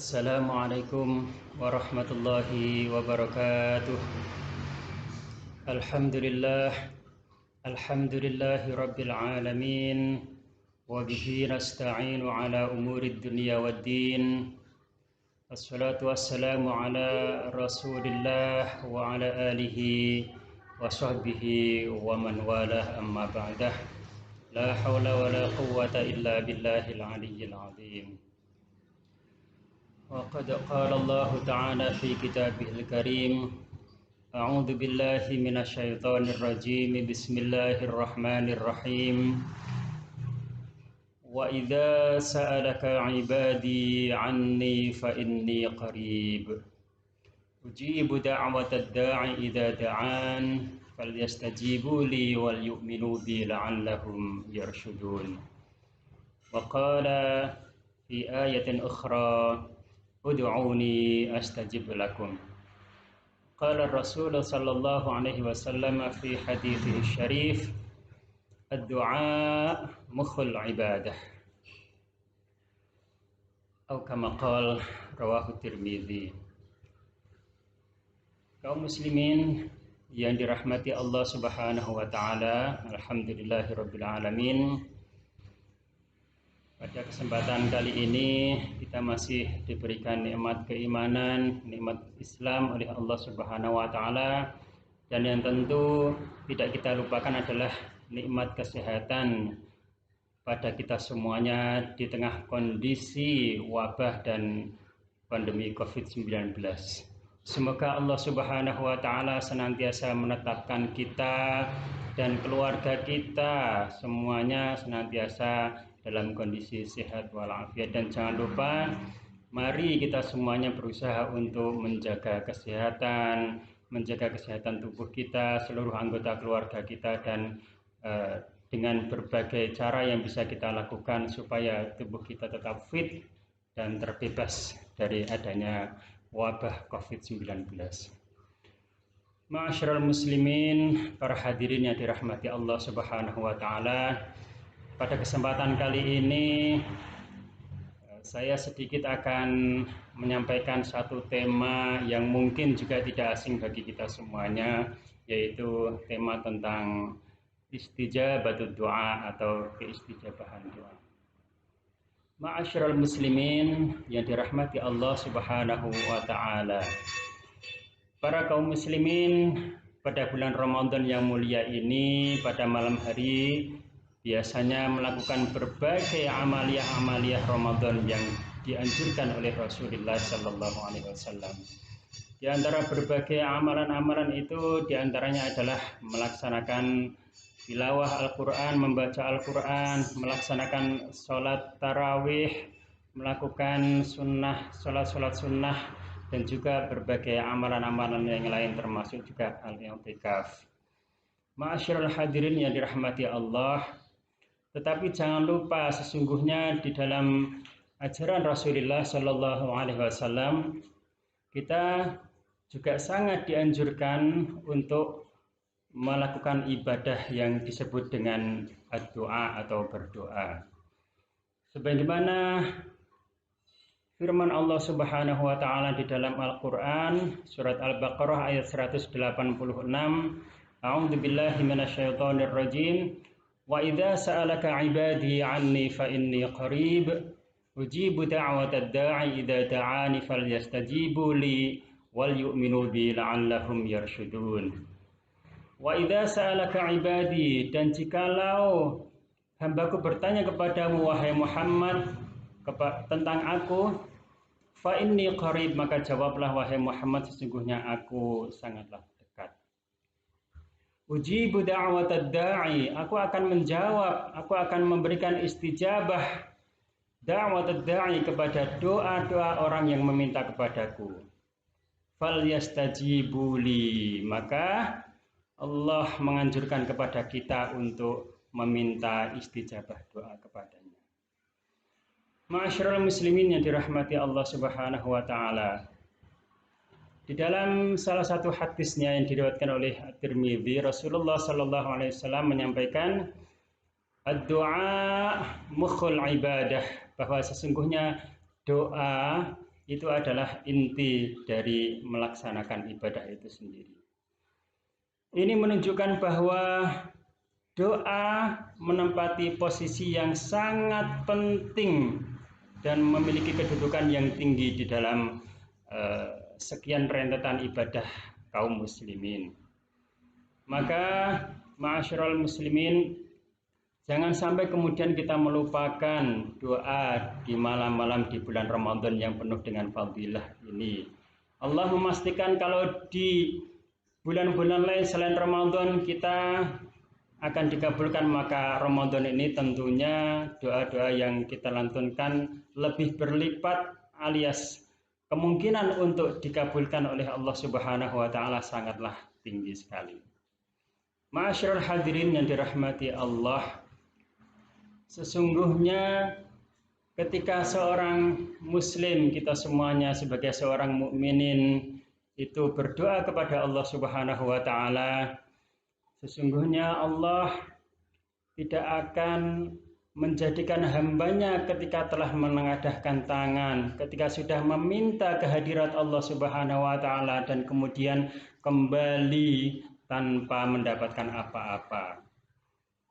Assalamualaikum warahmatullahi wabarakatuh. Alhamdulillah, alhamdulillahi rabbil alamin. Wa bihi nasta'inu ala umurid dunya waddin. Assalatu wassalamu ala rasulillah wa ala alihi wa sahbihi wa man walah, amma ba'dah. La hawla wa la quwwata illa billahil aliyyil azim. وقد قال الله تعالى في كتابه الكريم: أعوذ بالله من الشيطان الرجيم، بسم الله الرحمن الرحيم. وإذا سألك عبادي عني فإني قريب أجيب دعوة الداع إذا دعان فليستجيبوا لي وليؤمنوا بي لعلهم يرشدون. وقال في آية أخرى: Ud'uni astajib lakum. Qala Rasul sallallahu alaihi wasallam fi hadithihi syarif: ad-du'a mukhul ibadah. Atau kama qala rawahu Tirmidzi. Kaum muslimin yang dirahmati Allah Subhanahu wa taala, alhamdulillahirabbil alamin. Pada kesempatan kali ini kita masih diberikan nikmat keimanan, nikmat Islam oleh Allah Subhanahu wa taala, dan yang tentu tidak kita lupakan adalah nikmat kesehatan pada kita semuanya di tengah kondisi wabah dan pandemi Covid-19. Semoga Allah Subhanahu wa taala senantiasa menetapkan kita dan keluarga kita semuanya senantiasa dalam kondisi sehat walafiat. Dan jangan lupa, mari kita semuanya berusaha untuk menjaga kesehatan tubuh kita, seluruh anggota keluarga kita, dan dengan berbagai cara yang bisa kita lakukan supaya tubuh kita tetap fit dan terbebas dari adanya wabah Covid-19. Ma'asyiral muslimin, para hadirin yang dirahmati Allah Subhanahu wa taala, pada kesempatan kali ini saya sedikit akan menyampaikan satu tema yang mungkin juga tidak asing bagi kita semuanya, yaitu tema tentang istijabatud doa atau keistijabahan doa. Ma'asyiral muslimin yang dirahmati Allah Subhanahu wa taala. Para kaum muslimin, pada bulan Ramadan yang mulia ini, pada malam hari biasanya melakukan berbagai amaliyah Ramadan yang dianjurkan oleh Rasulullah Sallallahu Alaihi Wasallam. Di antara berbagai amalan-amalan itu, diantaranya adalah melaksanakan tilawah Al-Quran, membaca Al-Quran, melaksanakan sholat tarawih, melakukan sholat sunnah, dan juga berbagai amalan-amalan yang lain, termasuk juga al-i'tikaf. Ma'asyiral hadirin yang dirahmati Allah, tetapi jangan lupa, sesungguhnya di dalam ajaran Rasulullah Shallallahu Alaihi Wasallam kita juga sangat dianjurkan untuk melakukan ibadah yang disebut dengan ad-doa atau berdoa. Sebagaimana firman Allah Subhanahu wa taala di dalam Al-Qur'an surat Al-Baqarah ayat 186, A'udzu billahi minasyaitonir rajim. Wa idza sa'alaka 'ibadi 'anni fa inni qarib ujibu da'watad da'i idza da'ani falyastajibu li wal yu'minu bi la'allahum yarshudun. Wa idza sa'alaka 'ibadi, dan jikalau hambaku bertanya kepadamu wahai Muhammad tentang aku, fa inni qarib, maka jawablah wahai Muhammad, sesungguhnya aku sangatlah dekat. Ujibu da'watad da'i, aku akan menjawab, aku akan memberikan istijabah da'watad da'i, kepada doa-doa orang yang meminta kepadaku. Fal yastajibu li, maka Allah menganjurkan kepada kita untuk meminta istijabah doa kepadanya. Ma'asyiral muslimin yang dirahmati Allah Subhanahu wa taala, di dalam salah satu hadisnya yang diriwayatkan oleh Tirmidzi, Rasulullah Sallallahu Alaihi Wasallam menyampaikan ad-doa mukhul ibadah, bahwa sesungguhnya doa itu adalah inti dari melaksanakan ibadah itu sendiri. Ini menunjukkan bahwa doa menempati posisi yang sangat penting dan memiliki kedudukan yang tinggi di dalam sekian rentetan ibadah kaum muslimin. Maka ma'asyiral muslimin, jangan sampai kemudian kita melupakan doa di malam-malam di bulan Ramadan yang penuh dengan fadilah ini. Allah memastikan kalau di bulan-bulan lain selain Ramadan kita akan dikabulkan, maka Ramadan ini tentunya doa-doa yang kita lantunkan lebih berlipat, alias kemungkinan untuk dikabulkan oleh Allah Subhanahu wa taala sangatlah tinggi sekali. Ma'asyiral hadirin yang dirahmati Allah, sesungguhnya ketika seorang muslim, kita semuanya sebagai seorang mukminin itu berdoa kepada Allah Subhanahu wa taala, sesungguhnya Allah tidak akan menjadikan hambanya ketika telah menengadahkan tangan, ketika sudah meminta kehadirat Allah Subhanahu wa taala dan kemudian kembali tanpa mendapatkan apa-apa.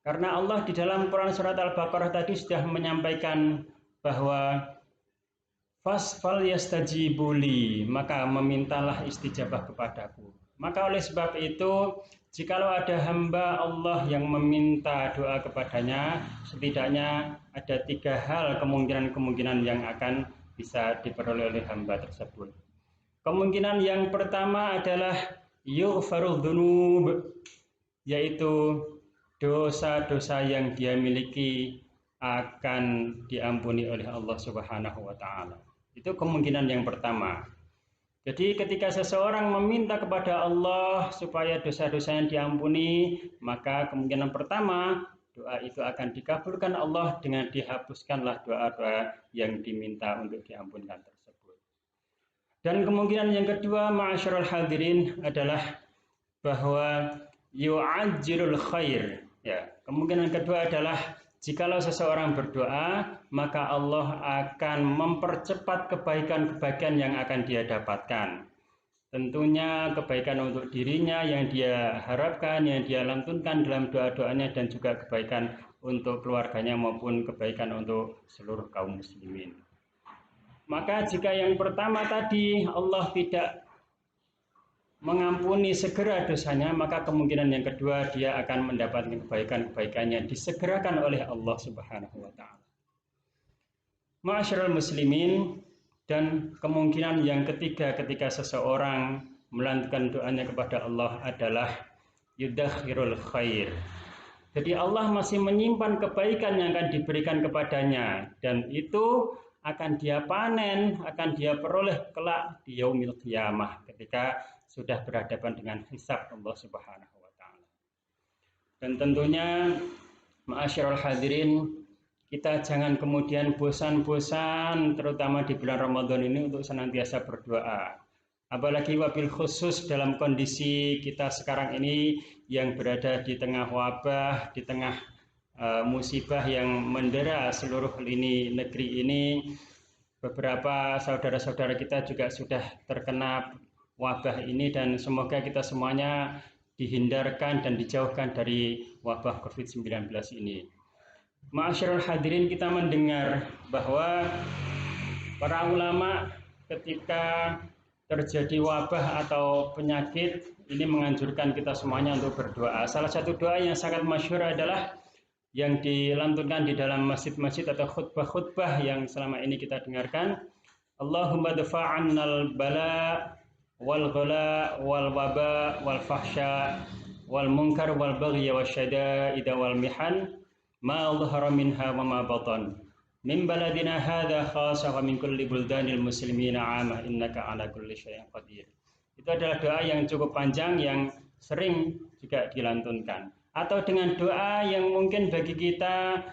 Karena Allah di dalam Quran surat Al-Baqarah tadi sudah menyampaikan bahwa fasfal yastajibuli, maka memintalah istijabah kepadaku. Maka oleh sebab itu, jikalau ada hamba Allah yang meminta doa kepadanya, setidaknya ada 3 hal kemungkinan-kemungkinan yang akan bisa diperoleh oleh hamba tersebut. Kemungkinan yang pertama adalah yughfarul dzunub, yaitu dosa-dosa yang dia miliki akan diampuni oleh Allah Subhanahu wa taala. Itu kemungkinan yang pertama. Jadi ketika seseorang meminta kepada Allah supaya dosa-dosanya diampuni, maka kemungkinan pertama doa itu akan dikabulkan Allah dengan dihapuskanlah doa-doa yang diminta untuk diampunkan tersebut. Dan kemungkinan yang kedua, ma'asyiral hadirin, adalah bahwa yu'ajjilul khair. Ya, kemungkinan kedua adalah jikalau seseorang berdoa, maka Allah akan mempercepat kebaikan-kebaikan yang akan dia dapatkan. Tentunya kebaikan untuk dirinya yang dia harapkan, yang dia lantunkan dalam doa-doanya, dan juga kebaikan untuk keluarganya maupun kebaikan untuk seluruh kaum muslimin. Maka jika yang pertama tadi Allah tidak mengampuni segera dosanya, maka kemungkinan yang kedua dia akan mendapatkan kebaikan-kebaikannya disegerakan oleh Allah Subhanahu wa taala. Ma'asyiral muslimin, dan kemungkinan yang ketiga ketika seseorang melantunkan doanya kepada Allah adalah yudakhirul khair. Jadi Allah masih menyimpan kebaikan yang akan diberikan kepadanya, dan itu akan dia panen, akan dia peroleh kelak di yaumil qiyamah ketika sudah berhadapan dengan hisab Allah Subhanahu wa taala. Dan tentunya ma'asyiral hadirin, kita jangan kemudian bosan-bosan terutama di bulan Ramadan ini untuk senantiasa berdoa. Apalagi wabil khusus dalam kondisi kita sekarang ini yang berada di tengah wabah, di tengah musibah yang mendera seluruh lini negeri ini. Beberapa saudara-saudara kita juga sudah terkena wabah ini, dan semoga kita semuanya dihindarkan dan dijauhkan dari wabah COVID-19 ini. Ma'asyiral hadirin, kita mendengar bahwa para ulama ketika terjadi wabah atau penyakit ini menganjurkan kita semuanya untuk berdoa. Salah satu doa yang sangat masyhur adalah yang dilantunkan di dalam masjid-masjid atau khutbah-khutbah yang selama ini kita dengarkan. Allahumma dafa'annal bala wal ghala wal waba wal fahsya wal munkar wal baghy wasyada'ida wal mihan ma dhahara minha wa ma batan min baladina hadza khassa wa min kulli buldanil muslimina 'ama innaka 'ala kulli syai'in qadir. Itu adalah doa yang cukup panjang yang sering juga dilantunkan, atau dengan doa yang mungkin bagi kita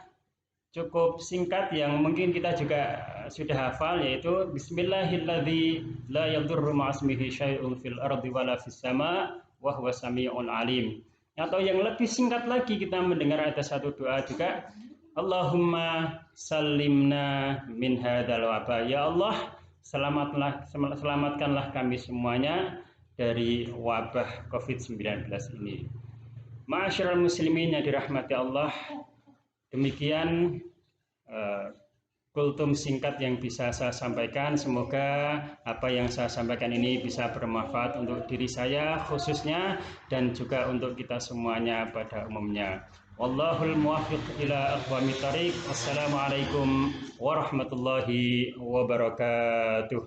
cukup singkat yang mungkin kita juga sudah hafal, yaitu Bismillahilladzi la yadurru ma'asmihi syai'un fil ardi wala fis sama wa huwas samiul alim. Atau yang lebih singkat lagi kita mendengar ada satu doa juga, Allahumma salimna min hadzal wabah. Ya Allah, Selamatkanlah kami semuanya dari wabah COVID-19 ini. Ma'asyiral muslimin yang dirahmati Allah, demikian kultum singkat yang bisa saya sampaikan. Semoga apa yang saya sampaikan ini bisa bermanfaat untuk diri saya khususnya dan juga untuk kita semuanya pada umumnya. Wallahul muwaffiq ila aqwamit thariq. Wassalamualaikum warahmatullahi wabarakatuh.